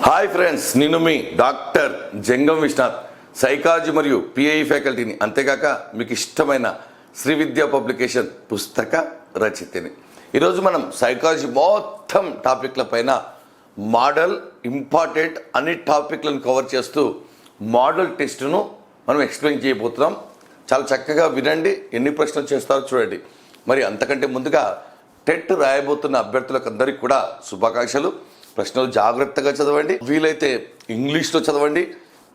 Hi friends, నేను మీ doctor జంగం Vishwanath, psychology మరియు pi ఫ్యాకల్టీని, అంతేకాక మీకు ఇష్టమైన శ్రీ విద్యా పబ్లికేషన్ పుస్తక రచయితని. ఈరోజు మనం సైకాలజీ మొత్తం టాపిక్ల పైన మోడల్ ఇంపార్టెంట్ అన్ని టాపిక్లను కవర్ చేస్తూ మోడల్ టెస్ట్ను మనం ఎక్స్ప్లెయిన్ చేయబోతున్నాం. చాలా చక్కగా వినండి, ఎన్ని ప్రశ్నలు చేస్తారో చూడండి. మరి అంతకంటే ముందుగా టెట్ రాయబోతున్న అభ్యర్థులకు అందరికీ కూడా శుభాకాంక్షలు. ప్రశ్నలు జాగ్రత్తగా చదవండి, వీలైతే ఇంగ్లీష్లో చదవండి,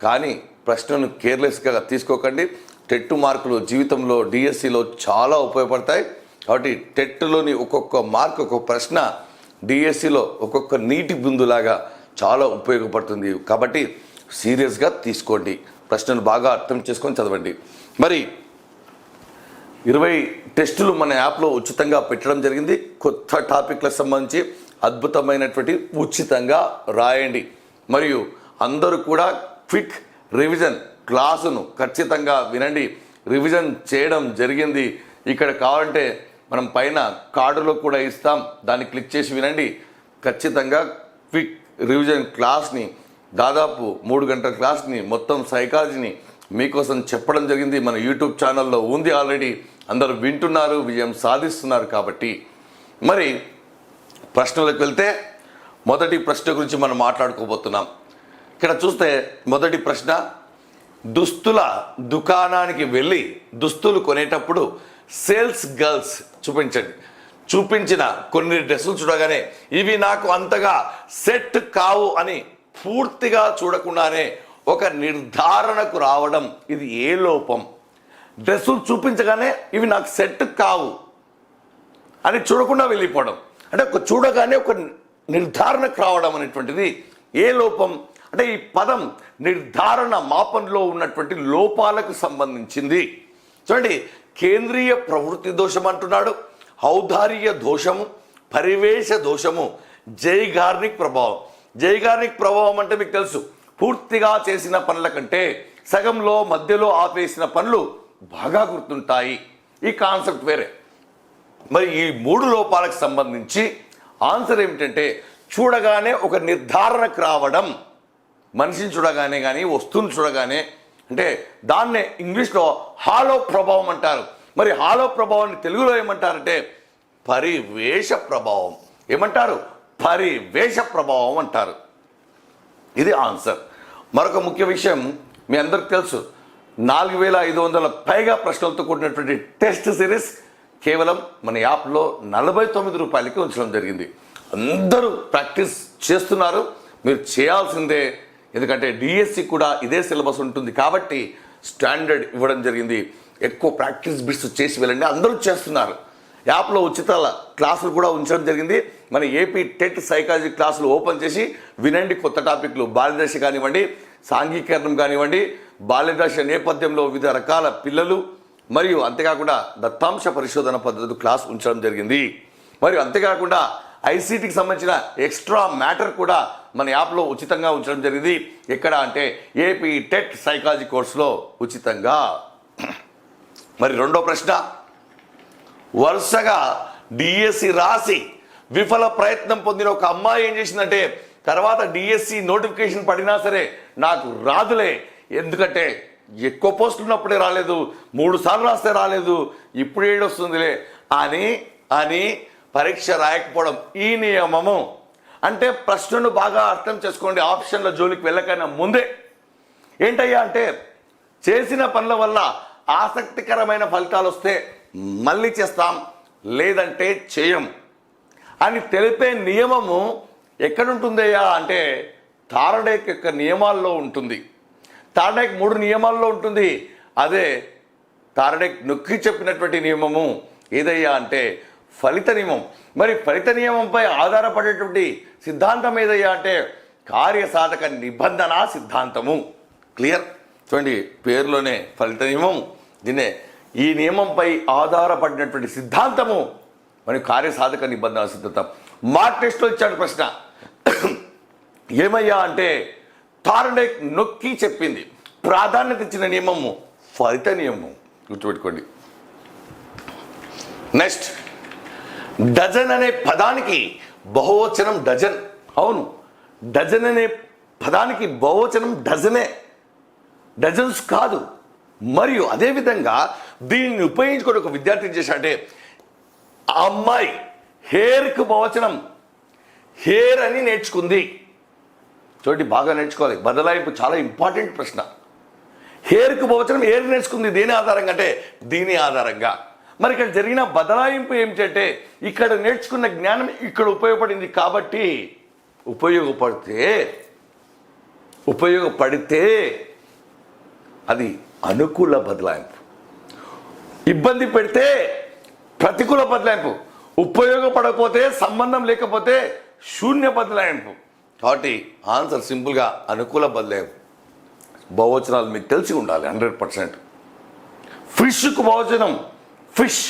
కానీ ప్రశ్నను కేర్లెస్గా తీసుకోకండి. టెట్ మార్కులు జీవితంలో డిఎస్సిలో చాలా ఉపయోగపడతాయి. కాబట్టి టెట్లోని ఒక్కొక్క మార్క్, ఒక్కొక్క ప్రశ్న డిఎస్సిలో ఒక్కొక్క నీటి బిందులాగా చాలా ఉపయోగపడుతుంది. కాబట్టి సీరియస్గా తీసుకోండి, ప్రశ్నను బాగా అర్థం చేసుకొని చదవండి. మరి 20 టెస్టులు మన యాప్లో ఉచితంగా పెట్టడం జరిగింది. కొత్త టాపిక్లకు సంబంధించి అద్భుతమైనటువంటి ఉచితంగా రాయండి. మరియు అందరూ కూడా క్విక్ రివిజన్ క్లాసును ఖచ్చితంగా వినండి. రివిజన్ చేయడం జరిగింది. ఇక్కడ కావాలంటే మనం పైన కార్డులో కూడా ఇస్తాం, దాన్ని క్లిక్ చేసి వినండి. ఖచ్చితంగా క్విక్ రివిజన్ క్లాస్ని, దాదాపు 3 గంటల క్లాస్ని, మొత్తం సైకాలజీని మీకోసం చెప్పడం జరిగింది. మన యూట్యూబ్ ఛానల్లో ఉంది ఆల్రెడీ, అందరూ వింటున్నారు, విజయం సాధిస్తున్నారు. కాబట్టి మరి ప్రశ్నలకు వెళ్తే మొదటి ప్రశ్న గురించి మనం మాట్లాడుకోబోతున్నాం. ఇక్కడ చూస్తే మొదటి ప్రశ్న, దుస్తుల దుకాణానికి వెళ్ళి దుస్తులు కొనేటప్పుడు సేల్స్ గర్ల్స్ చూపించిన కొన్ని డ్రెస్సులు చూడగానే ఇవి నాకు అంతగా సెట్ కావు అని పూర్తిగా చూడకుండానే ఒక నిర్ధారణకు రావడం, ఇది ఏ లోపం? డ్రెస్సులు చూపించగానే ఇవి నాకు సెట్ కావు అని చూడకుండా వెళ్ళిపోవడం, అంటే చూడగానే ఒక నిర్ధారణకు రావడం అనేటువంటిది ఏ లోపం? అంటే ఈ పదం నిర్ధారణ మాపనలో ఉన్నటువంటి లోపాలకు సంబంధించింది. చూడండి, కేంద్రీయ ప్రవృత్తి దోషం అంటున్నాడు, ఔదార్య దోషము, పరివేశ దోషము, జైగార్నిక్ ప్రభావం. జైగార్నిక్ ప్రభావం అంటే మీకు తెలుసు, పూర్తిగా చేసిన పనుల కంటే సగంలో మధ్యలో ఆపేసిన పనులు బాగా గుర్తుంటాయి. ఈ కాన్సెప్ట్ వేరే. మరి ఈ 3 లోపాలకు సంబంధించి ఆన్సర్ ఏమిటంటే, చూడగానే ఒక నిర్ధారణకు రావడం, మనిషిని చూడగానే కానీ వస్తువుని చూడగానే, అంటే దాన్నే ఇంగ్లీష్లో హాలో ప్రభావం అంటారు. మరి హాలో ప్రభావాన్ని తెలుగులో ఏమంటారంటే పరివేష ప్రభావం. ఏమంటారు? పరివేష ప్రభావం అంటారు. ఇది ఆన్సర్. మరొక ముఖ్య విషయం మీ అందరికి తెలుసు, 4500 పైగా ప్రశ్నలతో కూడినటువంటి టెస్ట్ సిరీస్ కేవలం మన యాప్లో 49 రూపాయలకి ఉంచడం జరిగింది. అందరూ ప్రాక్టీస్ చేస్తున్నారు, మీరు చేయాల్సిందే. ఎందుకంటే డిఎస్సి కూడా ఇదే సిలబస్ ఉంటుంది కాబట్టి స్టాండర్డ్ ఇవ్వడం జరిగింది. ఎక్కువ ప్రాక్టీస్ బిట్స్ చేసి వెళ్ళండి, అందరూ చేస్తున్నారు. యాప్లో ఉచిత క్లాసులు కూడా ఉంచడం జరిగింది. మన ఏపీ టెట్ సైకాలజీ క్లాసులు ఓపెన్ చేసి వినండి. కొత్త టాపిక్లు, బాల్యదశ కానివ్వండి, సాంఘీకరణం కానివ్వండి, బాల్యదశ నేపథ్యంలో వివిధ రకాల పిల్లలు, మరియు అంతేకాకుండా దత్తాంశ పరిశోధన పద్ధతి క్లాస్ ఉంచడం జరిగింది. మరియు అంతేకాకుండా ఐసీటీకి సంబంధించిన ఎక్స్ట్రా మ్యాటర్ కూడా మన యాప్లో ఉచితంగా ఉంచడం జరిగింది. ఎక్కడ అంటే ఏపీ టెట్ సైకాలజీ కోర్సులో ఉచితంగా. మరి రెండో ప్రశ్న, వరుసగా డిఎస్సి రాసి విఫల ప్రయత్నం పొందిన ఒక అమ్మాయి ఏం చేసిందంటే, తర్వాత డిఎస్సి నోటిఫికేషన్ పడినా సరే నాకు రాదులే, ఎందుకంటే ఎక్కువ పోస్టులు ఉన్నప్పుడే రాలేదు, 3 సార్లు రాస్తే రాలేదు, ఇప్పుడు ఏడొస్తుందిలే అని పరీక్ష రాయకపోవడం. ఈ నియమము అంటే ప్రశ్నను బాగా అర్థం చేసుకోండి. ఆప్షన్ల జోలికి వెళ్ళకైనా ముందే ఏంటయ్యా అంటే, చేసిన పనుల వల్ల ఆసక్తికరమైన ఫలితాలు వస్తే మళ్ళీ చేస్తాం, లేదంటే చేయం అని తెలిపే నియమము ఎక్కడుంటుందయ్యా అంటే థార్డేక్ యొక్క నియమాల్లో ఉంటుంది. థార్డేక్ 3 నియమాల్లో ఉంటుంది. అదే థార్డేక్ నొక్కి చెప్పినటువంటి నియమము ఏదయ్యా అంటే ఫలిత నియమం. మరి ఫలిత నియమంపై ఆధారపడేటువంటి సిద్ధాంతం ఏదయ్యా అంటే కార్యసాధక నిబంధన సిద్ధాంతము. క్లియర్? చూడండి, పేరులోనే ఫలిత నియమం, దీన్నే ఈ నియమంపై ఆధారపడినటువంటి సిద్ధాంతము మరియు కార్యసాధక నిబంధన సిద్ధాంతం. మార్క్ టెస్ట్లో ఇచ్చాడు ప్రశ్న, ఏమయ్యా అంటే థార్డేక్ నొక్కి చెప్పింది ప్రాధాన్యత ఇచ్చిన నియమము ఫలిత నియమం. గుర్తుపెట్టుకోండి. నెక్స్ట్, డజన్ అనే పదానికి బహువచనం డజన్. అవును, డజన్ అనే పదానికి బహువచనం డజన్స్ కాదు. మరియు అదేవిధంగా దీనిని ఉపయోగించుకొని ఒక విద్యార్థి ఏం చేశాడంటే, ఆ అమ్మాయి హెయిర్కు బహువచనం హెయిర్ అని నేర్చుకుంది. చూడండి, బాగా నేర్చుకోవాలి. బదలాయింపు చాలా ఇంపార్టెంట్ ప్రశ్న. హెయిర్కు బహువచనం హెయిర్ నేర్చుకుంది దేని ఆధారంగా అంటే దీని ఆధారంగా. మరి ఇక్కడ జరిగిన బదలాయింపు ఏమిటంటే, ఇక్కడ నేర్చుకున్న జ్ఞానం ఇక్కడ ఉపయోగపడింది కాబట్టి ఉపయోగపడితే అది అనుకూల బదలాయింపు, ఇబ్బంది పెడితే ప్రతికూల బదలాయింపు, ఉపయోగపడకపోతే సంబంధం లేకపోతే శూన్య బదలాయింపు. కాబట్టి ఆన్సర్ సింపుల్గా అనుకూల బదలాయింపు. బహువచనాలు మీకు తెలిసి ఉండాలి 100%. ఫిష్కు బహువచనం ఫిష్,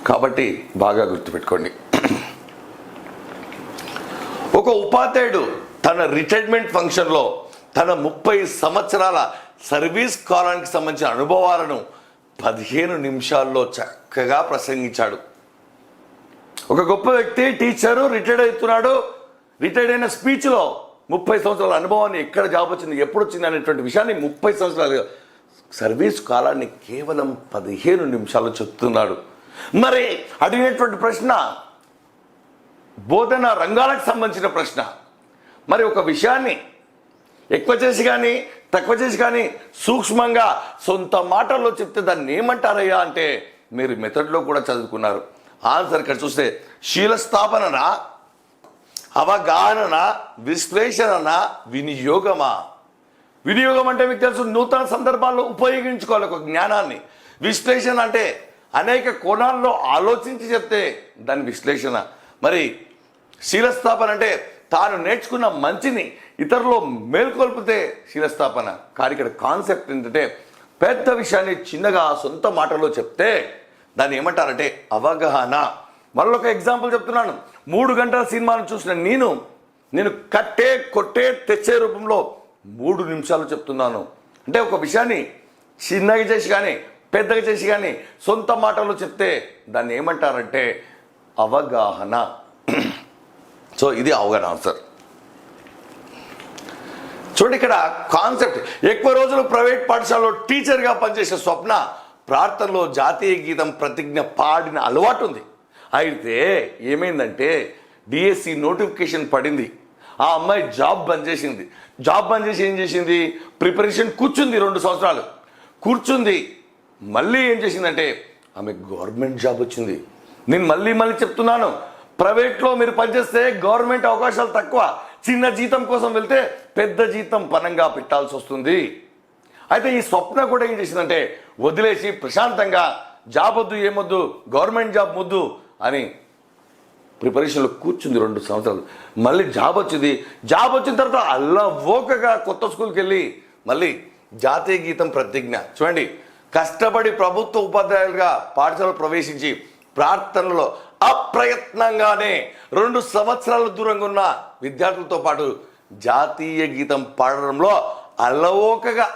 కాబట్టి బాగా గుర్తుపెట్టుకోండి. ఒక ఉపాధ్యాయుడు తన రిటైర్మెంట్ ఫంక్షన్లో తన 30 సంవత్సరాల సర్వీస్ కాలానికి సంబంధించిన అనుభవాలను 15 నిమిషాల్లో చక్కగా ప్రసంగించాడు. ఒక గొప్ప వ్యక్తి, టీచరు, రిటైర్డ్ అవుతున్నాడు. రిటైర్డ్ అయిన స్పీచ్లో 30 సంవత్సరాల అనుభవాన్ని, ఎక్కడ జాబ్ వచ్చింది, ఎప్పుడు వచ్చింది అనేటువంటి విషయాన్ని 30 సంవత్సరాల సర్వీస్ కాలాన్ని కేవలం 15 నిమిషాలు చెప్తున్నాడు. మరి అడిగినటువంటి ప్రశ్న బోధన రంగాలకు సంబంధించిన ప్రశ్న. మరి ఒక విషయాన్ని ఎక్కువ చేసి కానీ తక్కువ చేసి కానీ సూక్ష్మంగా సొంత మాటల్లో చెప్తే దాన్ని ఏమంటారయ్యా అంటే, మీరు మెథడ్లో కూడా చదువుకున్నారు. ఆన్సర్ ఇక్కడ చూస్తే శీలస్థాపననా, అవగాహన, విశ్లేషణ, వినియోగమా? వినియోగం అంటే మీకు తెలుసు, నూతన సందర్భాల్లో ఉపయోగించుకోవాలి ఒక జ్ఞానాన్ని. విశ్లేషణ అంటే అనేక కోణాల్లో ఆలోచించి చెప్తే దాని విశ్లేషణ. మరి శీలస్థాపన అంటే తాను నేర్చుకున్న మంచిని ఇతరులో మేల్కొల్పితే శీలస్థాపన. కానీ ఇక్కడ కాన్సెప్ట్ ఏంటంటే, పెద్ద విషయాన్ని చిన్నగా సొంత మాటలో చెప్తే దాన్ని ఏమంటారంటే అవగాహన. మరొక ఎగ్జాంపుల్ చెప్తున్నాను. 3 గంటల సినిమాను చూసిన నేను కట్టే కొట్టే తెచ్చే రూపంలో 3 నిమిషాలు చెప్తున్నాను. అంటే ఒక విషయాన్ని చిన్నగా చేసి కానీ పెద్దగా చేసి కానీ సొంత మాటలో చెప్తే దాన్ని ఏమంటారంటే అవగాహన. సో ఇది అవగాహన ఆన్సర్. చూడండి, ఇక్కడ కాన్సెప్ట్. ఎక్కువ రోజులు ప్రైవేట్ పాఠశాలలో టీచర్గా పనిచేసే స్వప్న ప్రార్థనలో జాతీయ గీతం ప్రతిజ్ఞ పాడిన అలవాటు ఉంది. అయితే ఏమైందంటే డిఎస్సి నోటిఫికేషన్ పడింది. ఆ అమ్మాయి జాబ్ బంద్ చేసింది. జాబ్ బంద్ చేసి ఏం చేసింది, ప్రిపరేషన్ కూర్చుంది. 2 సంవత్సరాలు కూర్చుంది. మళ్ళీ ఏం చేసిందంటే ఆమె గవర్నమెంట్ జాబ్ వచ్చింది. నేను మళ్ళీ చెప్తున్నాను, ప్రైవేట్లో మీరు పనిచేస్తే గవర్నమెంట్ అవకాశాలు తక్కువ. చిన్న జీతం కోసం వెళ్తే పెద్ద జీతం పనంగా పెట్టాల్సి వస్తుంది. అయితే ఈ స్వప్న కూడా ఏం చేసిందంటే వదిలేసి ప్రశాంతంగా జాబ్ వద్దు, ఏమొద్దు, గవర్నమెంట్ జాబ్ వద్దు అని ప్రిపరేషన్లో కూర్చుంది 2 సంవత్సరాలు. మళ్ళీ జాబ్ వచ్చింది. జాబ్ వచ్చిన తర్వాత అల్లవోకగా కొత్త స్కూల్కి వెళ్ళి మళ్ళీ జాతీయ గీతం ప్రతిజ్ఞ. చూడండి, కష్టపడి ప్రభుత్వ ఉపాధ్యాయులుగా పాఠశాలలో ప్రవేశించి ప్రార్థనలో అప్రయత్నంగానే 2 సంవత్సరాల దూరంగా ఉన్న విద్యార్థులతో పాటు జాతీయ గీతం పాడడంలో అల్లవోకగా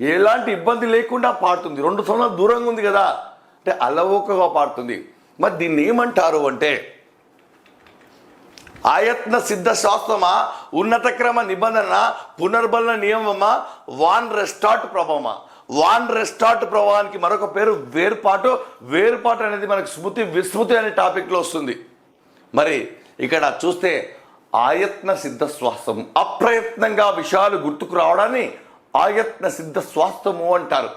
ఎలాంటి ఇబ్బంది లేకుండా పాడుతుంది. 2 సంవత్సరాలు దూరంగా ఉంది కదా, అంటే అల్లవోకగా పాడుతుంది. మరి దీన్ని ఏమంటారు అంటే ఆయత్న సిద్ధ శాస్త్రమా, ఉన్నత క్రమ నిబంధన, పునర్బలన నియమమా, వాన్ రెస్టార్ట్ ప్రభావమా? వాన్ రెస్టార్ట్ ప్రభావానికి మరొక పేరు వేర్పాటు. వేర్పాటు అనేది మనకు స్మృతి విస్మృతి అనే టాపిక్లో వస్తుంది. మరి ఇక్కడ చూస్తే ఆయత్న సిద్ధ స్వాస్థం, అప్రయత్నంగా విషయాలు గుర్తుకు రావడాన్ని ఆయత్న సిద్ధ స్వాస్థము అంటారు.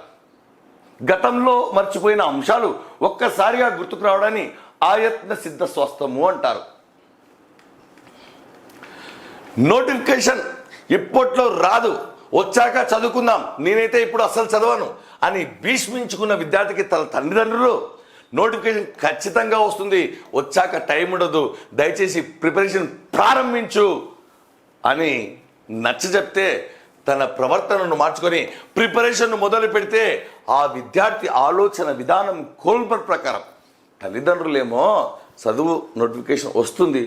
గతంలో మర్చిపోయిన అంశాలు ఒక్కసారిగా గుర్తుకు రావడాన్ని ఆయత్న సిద్ధ స్వాస్థము అంటారు. నోటిఫికేషన్ ఇప్పట్లో రాదు, వచ్చాక చదువుకుందాం, నేనైతే ఇప్పుడు అసలు చదవను అని భీష్మించుకున్న విద్యార్థికి తన తల్లిదండ్రులు నోటిఫికేషన్ ఖచ్చితంగా వస్తుంది, వచ్చాక టైం ఉండదు, దయచేసి ప్రిపరేషన్ ప్రారంభించు అని నచ్చజెప్తే తన ప్రవర్తనను మార్చుకొని ప్రిపరేషన్ మొదలు పెడితే ఆ విద్యార్థి ఆలోచన విధానం కోల్బర్గ్ ప్రకారం. తల్లిదండ్రులేమో చదువు నోటిఫికేషన్ వస్తుంది,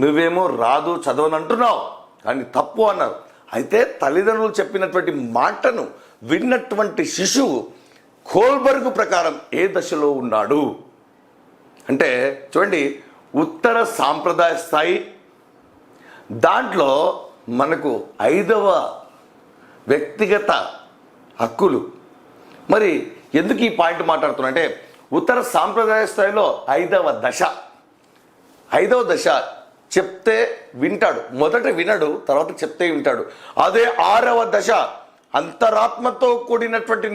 నువ్వేమో రాదు చదవని అంటున్నావు, కానీ తప్పు అన్నారు. అయితే తల్లిదండ్రులు చెప్పినటువంటి మాటను విన్నటువంటి శిశువు కోల్బర్గ్ ప్రకారం ఏ దశలో ఉన్నాడు అంటే చూడండి, ఉత్తర సాంప్రదాయ స్థాయి, దాంట్లో మనకు 5వ వ్యక్తిగత హక్కులు. మరి ఎందుకు ఈ పాయింట్ మాట్లాడుతున్నా అంటే ఉత్తర సాంప్రదాయ స్థాయిలో 5వ దశ చెప్తే వింటాడు, మొదట వినడు, తర్వాత చెప్తే వింటాడు. అదే 6వ దశ అంతరాత్మతో కూడినటువంటి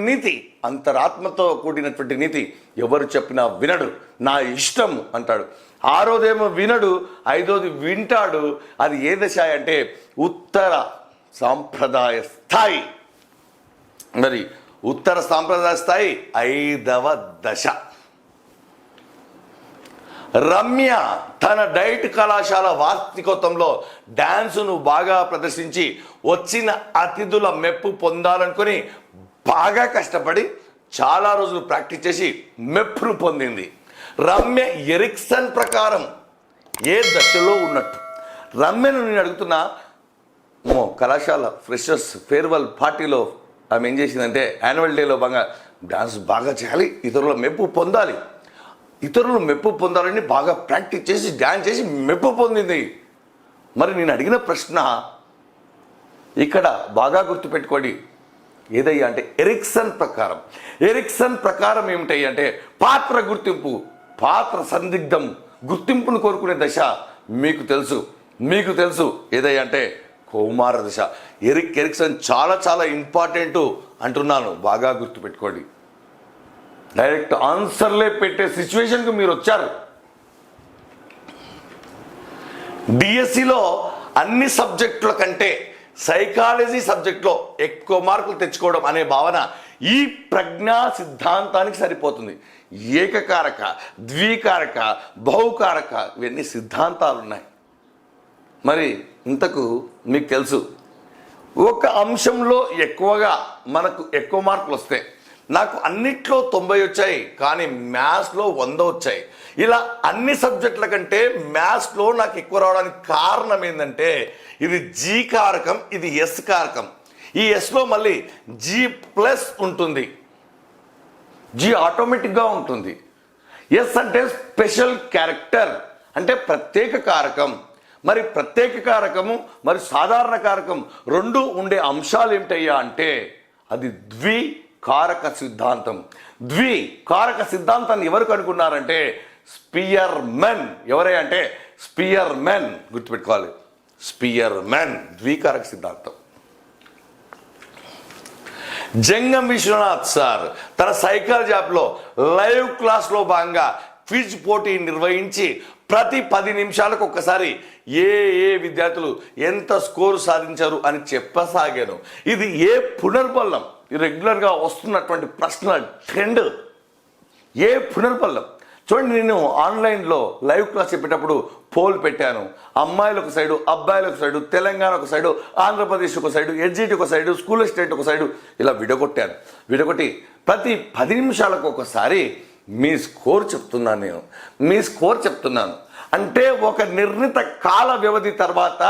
నీతి ఎవరు చెప్పినా వినడు, నా ఇష్టం అంటాడు. 6వదేమో వినడు, 5వది వింటాడు. అది ఏ దశ అంటే ఉత్తర సాంప్రదాయ స్థాయి. మరి ఉత్తర సాంప్రదాయ స్థాయి 5వ దశ. రమ్య తన డైట్ కళాశాల వార్షికోత్సవంలో డాన్సును బాగా ప్రదర్శించి వచ్చిన అతిథుల మెప్పు పొందాలనుకుని బాగా కష్టపడి చాలా రోజులు ప్రాక్టీస్ చేసి మెప్పును పొందింది. రమ్య ఎరిక్సన్ ప్రకారం ఏ దశలో ఉన్నట్టు? రమ్యను నేను అడుగుతున్నా, కళాశాల ఫ్రెషర్స్ ఫేర్వెల్ పార్టీలో ఆమె ఏం చేసిందంటే యాన్యువల్ డేలో డాన్స్ బాగా చేయాలి, ఇతరుల మెప్పు పొందాలి, ఇతరులు మెప్పు పొందాలని బాగా ప్రాక్టీస్ చేసి డ్యాన్స్ చేసి మెప్పు పొందింది. మరి నేను అడిగిన ప్రశ్న ఇక్కడ బాగా గుర్తుపెట్టుకోండి, ఏదయ్యా అంటే ఎరిక్సన్ ప్రకారం ఏమిటయ్యా అంటే పాత్ర గుర్తింపు, పాత్ర సందిగ్ధం, గుర్తింపును కోరుకునే దశ మీకు తెలుసు ఏదయ్యా అంటే కౌమార దశ. ఎరిక్సన్ చాలా ఇంపార్టెంట్ అంటున్నాను, బాగా గుర్తుపెట్టుకోండి. డైరెక్ట్ ఆన్సర్లే పెట్టే సిచ్యువేషన్కి మీరు వచ్చారు. డిఎస్సిలో అన్ని సబ్జెక్టుల కంటే సైకాలజీ సబ్జెక్ట్లో ఎక్కువ మార్కులు తెచ్చుకోవడం అనే భావన ఈ ప్రజ్ఞా సిద్ధాంతానికి సరిపోతుంది. ఏకకారక, ద్వికారక, బహుకారక ఇవన్నీ సిద్ధాంతాలు ఉన్నాయి. మరి ఇంతకు మీకు తెలుసు, ఒక అంశంలో మనకు ఎక్కువ మార్కులు వస్తే, నాకు అన్నిట్లో 90 వచ్చాయి కానీ మ్యాథ్స్లో 100 వచ్చాయి. ఇలా అన్ని సబ్జెక్టుల కంటే మ్యాథ్స్లో నాకు ఎక్కువ రావడానికి కారణం ఏంటంటే ఇది జీ కారకం, ఇది ఎస్ కారకం. ఈ ఎస్లో మళ్ళీ జీ ప్లస్ ఉంటుంది, జీ ఆటోమేటిక్గా ఉంటుంది. ఎస్ అంటే స్పెషల్ క్యారెక్టర్, అంటే ప్రత్యేక కారకం. మరి ప్రత్యేక కారకము మరి సాధారణ కారకం రెండు ఉండే అంశాలు ఏమిటయ్యా అంటే అది ద్వికారక సిద్ధాంతం. ద్వికారక సిద్ధాంతాన్ని ఎవరు కనుక్కున్నారంటే స్పియర్మెన్. ఎవరే అంటే స్పియర్మెన్, గుర్తుపెట్టుకోవాలి, స్పియర్మెన్. ద్వికారక సిద్ధాంతం. జంగం విశ్వనాథ్ సార్ తన సైకాలజీ యాప్లో లైవ్ క్లాస్లో భాగంగా క్విజ్ పోటీ నిర్వహించి ప్రతి 10 నిమిషాలకు ఒక్కసారి ఏ విద్యార్థులు ఎంత స్కోరు సాధించారు అని చెప్పసాగాను. ఇది ఏ పునర్బలం, రెగ్యులర్గా వస్తున్నటువంటి ప్రశ్న ట్రెండ్. ఏ పునర్బలం చూడండి, నేను ఆన్లైన్లో లైవ్ క్లాస్ చెప్పేటప్పుడు పోల్ పెట్టాను. అమ్మాయిలు ఒక సైడు, అబ్బాయిలు ఒక సైడు, తెలంగాణ ఒక సైడు, ఆంధ్రప్రదేశ్ ఒక సైడు, ఎడ్జిటి ఒక సైడు, స్కూల్ స్టేట్ ఒక సైడు, ఇలా విడగొట్టి ప్రతి 10 నిమిషాలకు ఒకసారి మీ స్కోర్ చెప్తున్నాను. అంటే ఒక నిర్ణీత కాల వ్యవధి తర్వాత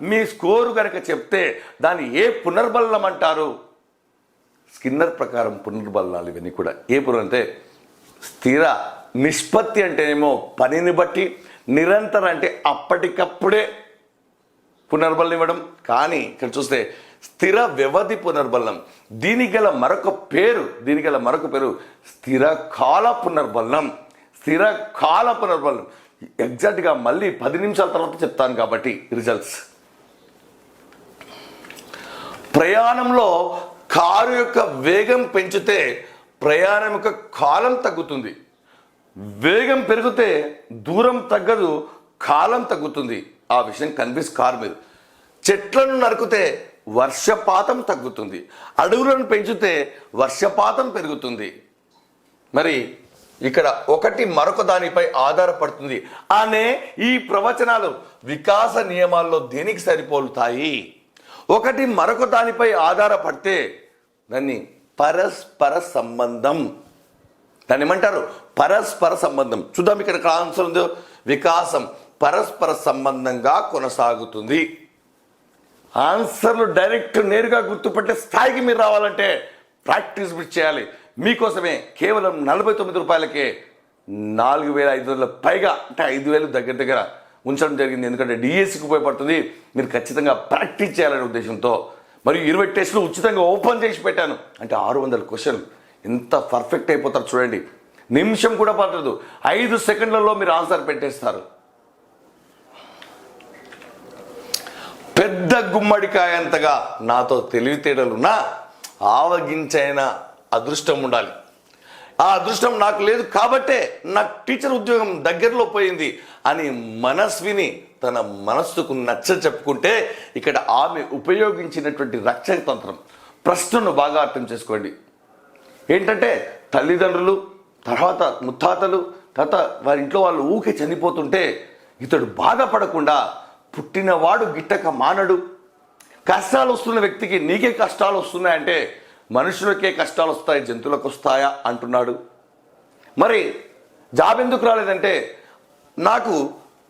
మీ స్కోరు కనుక చెప్తే దాన్ని ఏ పునర్బలం అంటారు? స్కిన్నర్ ప్రకారం పునర్బలాలు ఇవన్నీ కూడా ఏ అంటే స్థిర నిష్పత్తి అంటేనేమో పనిని బట్టి, నిరంతరం అంటే అప్పటికప్పుడే పునర్బలం ఇవ్వడం. కానీ ఇక్కడ చూస్తే స్థిర వ్యవధి పునర్బలం. దీనికి గల మరొక పేరు స్థిర కాల పునర్బలం. ఎగ్జాక్ట్గా మళ్ళీ 10 నిమిషాల తర్వాత చెప్తాను కాబట్టి రిజల్ట్స్. ప్రయాణంలో కారు యొక్క వేగం పెంచితే ప్రయాణం యొక్క కాలం తగ్గుతుంది. వేగం పెరిగితే దూరం తగ్గదు, కాలం తగ్గుతుంది. ఆ విషయం కన్విన్స్ కారు మీద. చెట్లను నరికితే వర్షపాతం తగ్గుతుంది, అడవులను పెంచితే వర్షపాతం పెరుగుతుంది. మరి ఇక్కడ ఒకటి మరొక దానిపై ఆధారపడుతుంది అనే ఈ ప్రవచనాలు వికాస నియమాల్లో దేనికి సరిపోలుతాయి? ఒకటి మరొక దానిపై ఆధారపడితే దాన్ని పరస్పర సంబంధం, దాన్ని ఏమంటారు? పరస్పర సంబంధం. చూద్దాం ఇక్కడ ఆన్సర్ ఉందో. వికాసం పరస్పర సంబంధంగా కొనసాగుతుంది. ఆన్సర్లు డైరెక్ట్ నేరుగా గుర్తుపట్టే స్థాయికి మీరు రావాలంటే ప్రాక్టీస్ చేయాలి. మీకోసమే కేవలం 49 రూపాయలకే 4,500 పైగా, అంటే 5,000 దగ్గర ఉంచడం జరిగింది. ఎందుకంటే డిఎస్సికి ఉపయోగపడుతుంది, మీరు ఖచ్చితంగా ప్రాక్టీస్ చేయాలనే ఉద్దేశంతో. మరియు 20 టెస్టులు ఉచితంగా ఓపెన్ చేసి పెట్టాను. అంటే 600 క్వశ్చన్ ఎంత పర్ఫెక్ట్ అయిపోతారు చూడండి. నిమిషం కూడా పట్టదు, 5 సెకండ్లలో మీరు ఆన్సర్ పెట్టేస్తారు. పెద్ద గుమ్మడికాయ అంతగా నాతో తెలివితేటలున్నా ఆవగించైన అదృష్టం ఉండాలి. ఆ అదృష్టం నాకు లేదు కాబట్టే నాకు టీచర్ ఉద్యోగం దగ్గరలో పోయింది అని మనస్విని తన మనస్సుకు నచ్చ చెప్పుకుంటే ఇక్కడ ఆమె ఉపయోగించినటువంటి రక్షక తంత్రం ప్రశ్నను బాగా అర్థం చేసుకోండి. ఏంటంటే తల్లిదండ్రులు, తర్వాత ముత్తాతలు, తర్వాత వారి ఇంట్లో వాళ్ళు ఊకే చనిపోతుంటే ఇతడు బాధపడకుండా పుట్టినవాడు గిట్టక మానడు, కష్టాలు వస్తున్న వ్యక్తికి నీకే కష్టాలు వస్తున్నాయంటే మనుషులకే కష్టాలు వస్తాయి, జంతువులకు వస్తాయా అంటున్నాడు. మరి జాబ్ ఎందుకు రాలేదంటే నాకు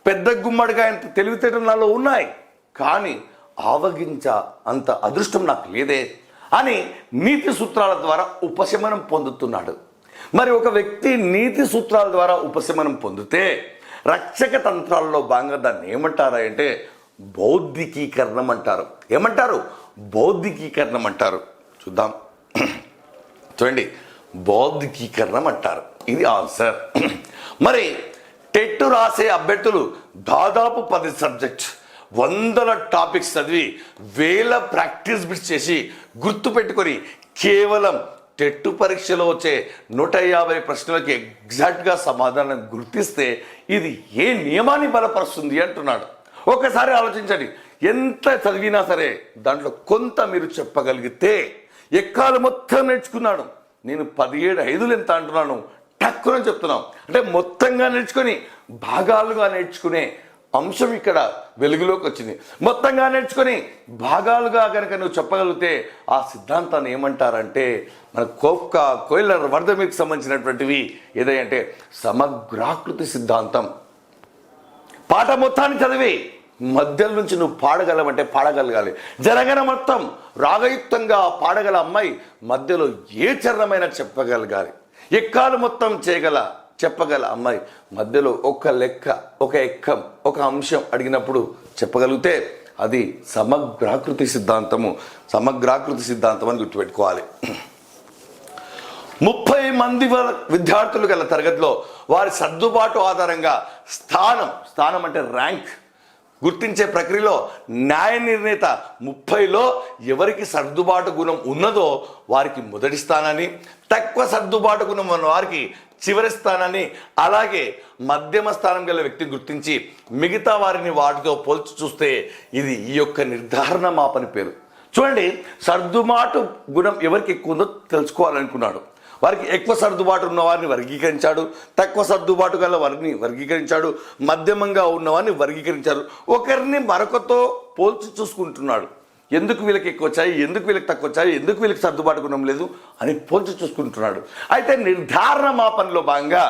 పెద్ద గుమ్మడిగా అంత తెలివితేటలు నాలో ఉన్నాయి, కానీ ఆవగించ అంత అదృష్టం నాకు లేదే అని నీతి సూత్రాల ద్వారా ఉపశమనం పొందుతున్నాడు. మరి ఒక వ్యక్తి నీతి సూత్రాల ద్వారా ఉపశమనం పొందితే రక్షక తంత్రాల్లో భాగంగా దాన్ని ఏమంటారా అంటే బౌద్ధికీకరణం అంటారు. ఏమంటారు? బౌద్ధికీకరణం అంటారు. చూద్దాం, చూడండి, బౌద్ధికీకరణం అంటారు. ఇది ఆన్సర్. మరి టెట్ రాసే అభ్యర్థులు దాదాపు 10 సబ్జెక్ట్స్ 100 టాపిక్స్ చదివి 1000 ప్రాక్టీస్ బిట్స్ చేసి గుర్తుపెట్టుకొని కేవలం టెట్ పరీక్షలో వచ్చే 150 ప్రశ్నలకి ఎగ్జాక్ట్గా సమాధానం గుర్తిస్తే ఇది ఏ నియమాన్ని బలపరుస్తుంది అంటున్నాడు. ఒకసారి ఆలోచించండి, ఎంత చదివినా సరే దాంట్లో కొంత మీరు చెప్పగలిగితే, ఎక్కాలు మొత్తం నేర్చుకున్నాను నేను 17 ఎంత అంటున్నాను టక్కున చెప్తున్నాం అంటే మొత్తంగా నేర్చుకొని భాగాలుగా నేర్చుకునే అంశం ఇక్కడ వెలుగులోకి వచ్చింది. మొత్తంగా నేర్చుకొని భాగాలుగా కనుక నువ్వు చెప్పగలిగితే ఆ సిద్ధాంతాన్ని ఏమంటారంటే మన కోఫ్కా, కోయిలర్, వర్ధమికి సంబంధించినటువంటివి ఏదంటే సమగ్రాకృతి సిద్ధాంతం. పాట మొత్తాన్ని చదివి మధ్యలో నుంచి నువ్వు పాడగలవంటే పాడగలగాలి. జరగన మొత్తం రాగయుక్తంగా పాడగల అమ్మాయి మధ్యలో ఏ చరణమైనా చెప్పగలగాలి. ఎక్కాలు మొత్తం చెప్పగల అమ్మాయి మధ్యలో ఒక లెక్క, ఒక ఎక్కం, ఒక అంశం అడిగినప్పుడు చెప్పగలిగితే అది సమగ్రాకృతి సిద్ధాంతము. సమగ్రాకృతి సిద్ధాంతం అని గుర్తుపెట్టుకోవాలి. 30 మంది విద్యార్థులు గల తరగతిలో వారి సర్దుబాటు ఆధారంగా స్థానం అంటే ర్యాంక్ గుర్తించే ప్రక్రియలో న్యాయ నిర్ణేత 30లో ఎవరికి సర్దుబాటు గుణం ఉన్నదో వారికి మొదటి స్థానాన్ని, తక్కువ సర్దుబాటు గుణం ఉన్న వారికి చివరి స్థానాన్ని, అలాగే మధ్యమ స్థానం గల వ్యక్తిని గుర్తించి మిగతా వారిని వాటితో పోల్చి చూస్తే ఇది ఈ యొక్క నిర్ధారణ మాపని పేరు. చూడండి, సర్దుబాటు గుణం ఎవరికి ఎక్కువ ఉందో తెలుసుకోవాలనుకున్నాడు. వారికి ఎక్కువ సర్దుబాటు ఉన్న వారిని వర్గీకరించాడు, తక్కువ సర్దుబాటు గల వారిని వర్గీకరించాడు, మధ్యమంగా ఉన్నవారిని వర్గీకరించాడు. ఒకరిని మరొకతో పోల్చి చూసుకుంటున్నాడు. ఎందుకు వీళ్ళకి ఎక్కువ వచ్చాయి, ఎందుకు వీళ్ళకి తక్కువ వచ్చాయి, ఎందుకు వీళ్ళకి సర్దుబాటు గుణం లేదు అని పోల్చి చూసుకుంటున్నాడు. అయితే నిర్ధారణ మాపనలో భాగంగా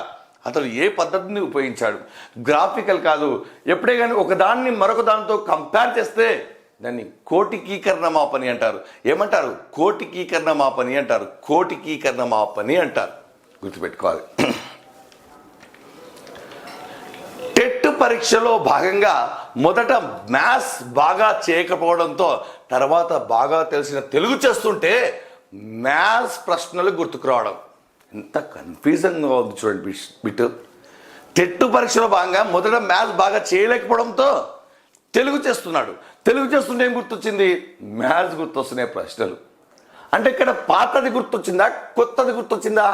అతడు ఏ పద్ధతిని ఉపయోగించాడు? గ్రాఫికల్ కాదు. ఎప్పుడే కానీ ఒకదాన్ని మరొక దానితో కంపేర్ చేస్తే దాన్ని కోటికీకరణ మాపని అంటారు. ఏమంటారు? కోటికీకరణ మాపని అంటారు. కోటికీకరణ మాపని అంటారు. గుర్తుపెట్టుకోవాలి. టెట్ పరీక్షలో భాగంగా మొదట మ్యాథ్స్ బాగా చేయకపోవడంతో తర్వాత బాగా తెలిసిన తెలుగు చేస్తుంటే మ్యాథ్స్ ప్రశ్నలు గుర్తుకు రావడం ఎంత కన్ఫ్యూజన్గా ఉంది చూడండి బిట్. టెట్ పరీక్షలో భాగంగా మొదట మ్యాథ్స్ బాగా చేయలేకపోవడంతో తెలుగు చేస్తున్నాడు. తెలుగు చేస్తుంటే ఏం గుర్తొచ్చింది? మ్యాథ్స్ గుర్తొస్తున్నాయి ప్రశ్నలు. అంటే ఇక్కడ పాతది గుర్తొచ్చిందా, కొత్తది గుర్తొచ్చిందా?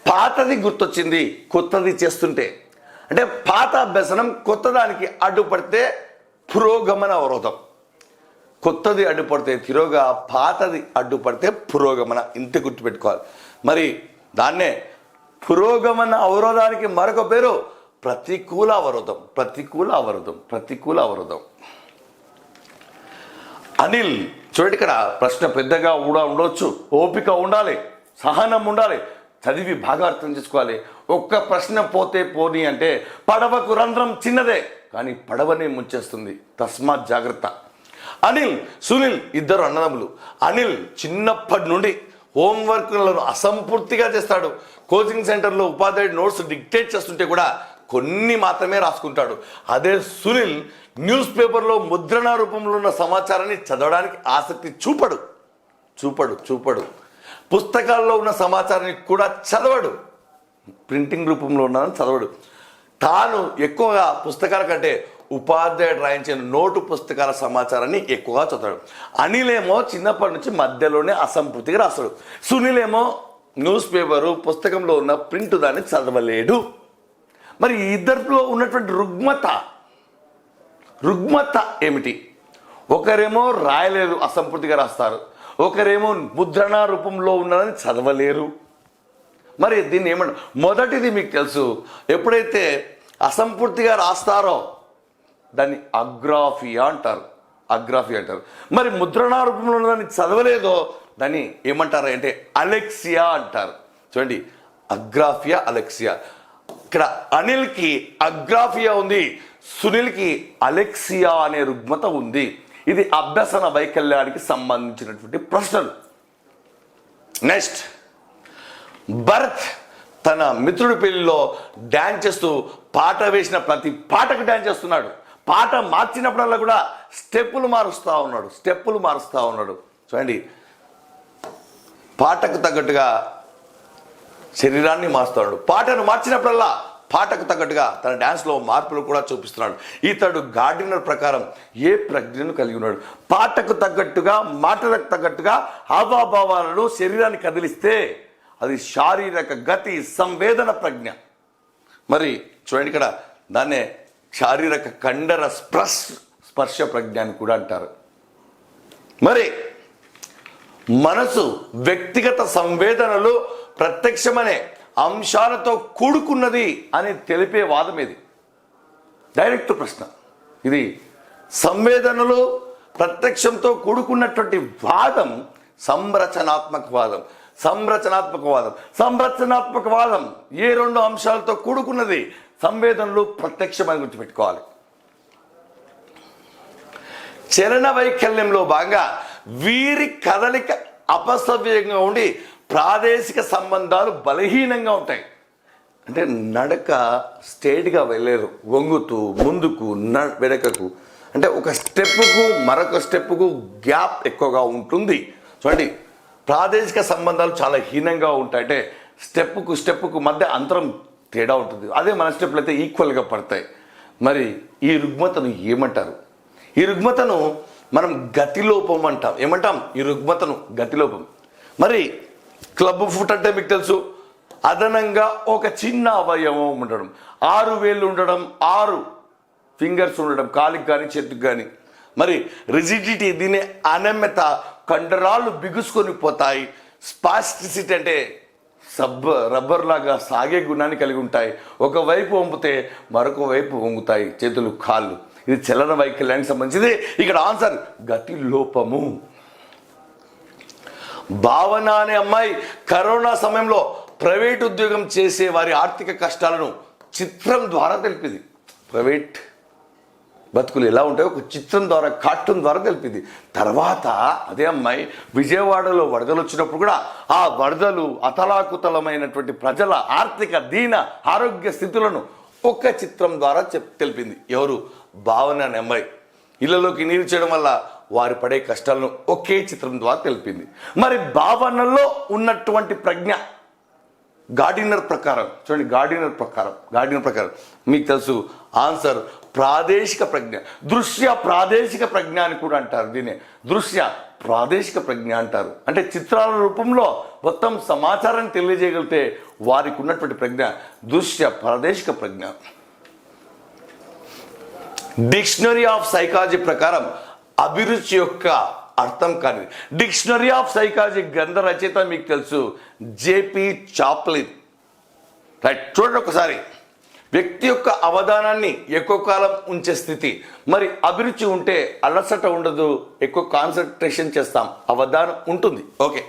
పాతది గుర్తొచ్చింది కొత్తది చేస్తుంటే. అంటే పాత అభ్యసనం కొత్తదానికి అడ్డుపడితే పురోగమన అవరోధం, కొత్తది అడ్డుపడితే తిరోగ, పాతది అడ్డుపడితే పురోగమన. ఇంత గుర్తుపెట్టుకోవాలి. మరి దాన్నే పురోగమన అవరోధానికి మరొక పేరు ప్రతికూల అవరోధం. ప్రతికూల అవరోధం, ప్రతికూల అవరోధం. అనిల్, చూడండి, ఇక్కడ ప్రశ్న పెద్దగా కూడా ఉండవచ్చు, ఓపిక ఉండాలి, సహనం ఉండాలి, చదివి బాగా అర్థం చేసుకోవాలి. ఒక్క ప్రశ్న పోతే పోనీ అంటే పడవకు రంధ్రం చిన్నదే కానీ పడవనే ముంచేస్తుంది, తస్మాత్ జాగ్రత్త. అనిల్, సునీల్ ఇద్దరు అన్నదమ్ములు. అనిల్ చిన్నప్పటి నుండి హోంవర్క్లను అసంపూర్తిగా చేస్తాడు. కోచింగ్ సెంటర్లో ఉపాధ్యాయుడు నోట్స్ డిక్టేట్ చేస్తుంటే కూడా కొన్ని మాత్రమే రాసుకుంటాడు. అదే సునీల్ న్యూస్ పేపర్లో ముద్రణ రూపంలో ఉన్న సమాచారాన్ని చదవడానికి ఆసక్తి చూపడు. పుస్తకాల్లో ఉన్న సమాచారాన్ని కూడా చదవడు. ప్రింటింగ్ రూపంలో ఉన్నదని చదవడు. తాను ఎక్కువగా పుస్తకాల కంటే ఉపాధ్యాయుడు రాయించిన నోటు పుస్తకాల సమాచారాన్ని ఎక్కువగా చదువుతాడు. అనిల్ ఏమో చిన్నప్పటి నుంచి మధ్యలోనే అసంపూర్తిగా రాస్తాడు. సునీల్ ఏమో న్యూస్ పేపరు పుస్తకంలో ఉన్న ప్రింట్ దాన్ని చదవలేడు. మరి ఇద్దరిలో ఉన్నటువంటి రుగ్మత ఏమిటి? ఒకరేమో రాయలేరు, అసంపూర్తిగా రాస్తారు. ఒకరేమో ముద్రణ రూపంలో ఉన్నదని చదవలేరు. మరి దీన్ని ఏమంటారు? మొదటిది మీకు తెలుసు, ఎప్పుడైతే అసంపూర్తిగా రాస్తారో దాన్ని అగ్రాఫియా అంటారు. మరి ముద్రణ రూపంలో ఉన్నదాన్ని చదవలేదో దాన్ని ఏమంటారు అంటే అలెక్సియా అంటారు. చూడండి, అగ్రాఫియా, అలెక్సియా. ఇక్కడ అనిల్కి అగ్రాఫియా ఉంది, సునీల్కి అలెక్సియా అనే రుగ్మత ఉంది. ఇది అభ్యసన వైకల్యానికి సంబంధించినటువంటి ప్రశ్నలు. నెక్స్ట్, భరత్ తన మిత్రుడి పెళ్లిలో డ్యాన్స్ చేస్తూ పాట వేసిన ప్రతి పాటకు డ్యాన్స్ చేస్తున్నాడు. పాట మార్చినప్పుడల్లా కూడా స్టెప్పులు మారుస్తూ ఉన్నాడు. చూడండి, పాటకు తగ్గట్టుగా శరీరాన్ని మారుస్తున్నాడు. పాటను మార్చినప్పుడల్లా పాటకు తగ్గట్టుగా తన డ్యాన్స్లో మార్పులు కూడా చూపిస్తున్నాడు. ఇతడు గార్డినర్ ప్రకారం ఏ ప్రజ్ఞను కలిగి ఉన్నాడు? పాటకు తగ్గట్టుగా, మాటలకు తగ్గట్టుగా హావభావాలను శరీరాన్ని కదిలిస్తే అది శారీరక గతి సంవేదన ప్రజ్ఞ. మరి చూడండి, ఇక్కడ దాన్నే శారీరక కండర స్పర్శ ప్రజ్ఞ అని కూడా అంటారు. మరి మనసు వ్యక్తిగత సంవేదనలు ప్రత్యక్షమనే అంశాలతో కూడుకున్నది అని తెలిపే వాదం ఇది. డైరెక్ట్ ప్రశ్న ఇది. సంవేదనలు ప్రత్యక్షంతో కూడుకున్నటువంటి వాదం సంరచనాత్మక వాదం ఏ రెండు అంశాలతో కూడుకున్నది? సంవేదనలు, ప్రత్యక్షమని గుర్తుపెట్టుకోవాలి. చలన వైకల్యంలో భాగంగా వీరి కదలిక అపసవ్యంగా ఉండి ప్రాదేశిక సంబంధాలు బలహీనంగా ఉంటాయి. అంటే నడక స్ట్రైట్గా వెళ్ళలేరు, వంగుతూ ముందుకు వెనకకు, అంటే ఒక స్టెప్పుకు మరొక స్టెప్పుకు గ్యాప్ ఎక్కువగా ఉంటుంది. చూడండి, ప్రాదేశిక సంబంధాలు చాలా హీనంగా ఉంటాయి. అంటే స్టెప్పుకు మధ్య అంతరం తేడా ఉంటుంది. అదే మన స్టెప్పులు అయితే ఈక్వల్గా పడతాయి. మరి ఈ రుగ్మతను ఏమంటారు? ఈ రుగ్మతను మనం గతిలోపం అంటాం. ఏమంటాం? ఈ రుగ్మతను గతిలోపం. మరి క్లబ్ ఫుట్ అంటే మీకు తెలుసు, అదనంగా ఒక చిన్న అవయవం ఉండడం, 6 వేళ్ళు ఉండడం, 6 ఫింగర్స్ ఉండడం, కాలికి కానీ చేతికి కానీ. మరి రిజిడిటీ, దీని అనమ్యత, కండరాలు బిగుసుకొని పోతాయి. స్పాస్టిసిటీ అంటే రబ్బర్ లాగా సాగే గుణాన్ని కలిగి ఉంటాయి. ఒకవైపు వంపితే మరొక వైపు వంగుతాయి చేతులు, కాళ్ళు. ఇది చలన వైకల్యానికి సంబంధించింది. ఇక్కడ ఆన్సర్ గతి లోపము. భావన అనే అమ్మాయి కరోనా సమయంలో ప్రైవేట్ ఉద్యోగం చేసే వారి ఆర్థిక కష్టాలను చిత్రం ద్వారా తెలిపింది. ప్రైవేట్ బతుకులు ఎలా ఉంటాయో ఒక చిత్రం ద్వారా, కార్టూన్ ద్వారా తెలిపింది. తర్వాత అదే అమ్మాయి విజయవాడలో వరదలు వచ్చినప్పుడు కూడా ఆ వరదలు, అతలాకుతలమైనటువంటి ప్రజల ఆర్థిక దీన ఆరోగ్య స్థితులను ఒక చిత్రం ద్వారా తెలిపింది. ఎవరు? భావన అనే అమ్మాయి. ఇళ్లలోకి నీరు చేయడం వల్ల వారు పడే కష్టాలను ఒకే చిత్రం ద్వారా తెలిపింది. మరి భావనలో ఉన్నటువంటి ప్రజ్ఞ గార్డినర్ ప్రకారం, చూడండి, గార్డినర్ ప్రకారం మీకు తెలుసు ఆన్సర్ ప్రాదేశిక ప్రజ్ఞ. దృశ్య ప్రాదేశిక ప్రజ్ఞ అని కూడా అంటారు. దీన్ని దృశ్య ప్రాదేశిక ప్రజ్ఞ అంటారు. అంటే చిత్రాల రూపంలో మొత్తం సమాచారాన్ని తెలియజేయగలిగితే వారికి ఉన్నటువంటి ప్రజ్ఞ దృశ్య ప్రాదేశిక ప్రజ్ఞ. డిక్షనరీ ఆఫ్ సైకాలజీ ప్రకారం అభిరుచి యొక్క అర్థం కానిది. డిక్షనరీ ఆఫ్ సైకాలజీ గ్రంథ రచయిత మీకు తెలుసు జేపీ చాప్లిన్. రైట్, చూడండి ఒకసారి. వ్యక్తి యొక్క అవధానాన్ని ఎక్కువ కాలం ఉంచే స్థితి. మరి అభిరుచి ఉంటే అలసట ఉండదు, ఎక్కువ కాన్సన్ట్రేషన్ చేస్తాం, అవధానం ఉంటుంది. ఓకే,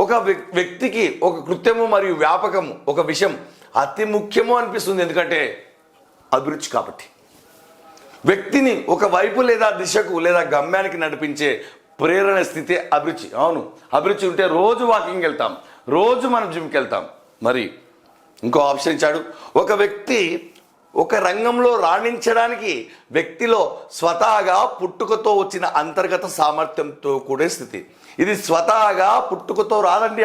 ఒక వ్యక్తికి ఒక కృత్యము మరియు వ్యాపకము, ఒక విషయం అతి ముఖ్యము అనిపిస్తుంది. ఎందుకంటే అభిరుచి కాబట్టి. వ్యక్తిని ఒక వైపు లేదా దిశకు లేదా గమ్యానికి నడిపించే ప్రేరణ స్థితి అభిరుచి. అవును, అభిరుచి ఉంటే రోజు వాకింగ్ వెళ్తాం, రోజు మనం జిమ్కి వెళ్తాం. మరి ఇంకో ఆప్షన్ ఇచ్చాడు. ఒక వ్యక్తి ఒక రంగంలో రాణించడానికి వ్యక్తిలో స్వతహాగా పుట్టుకతో వచ్చిన అంతర్గత సామర్థ్యంతో కూడే స్థితి. ఇది స్వతహాగా పుట్టుకతో రాదండి.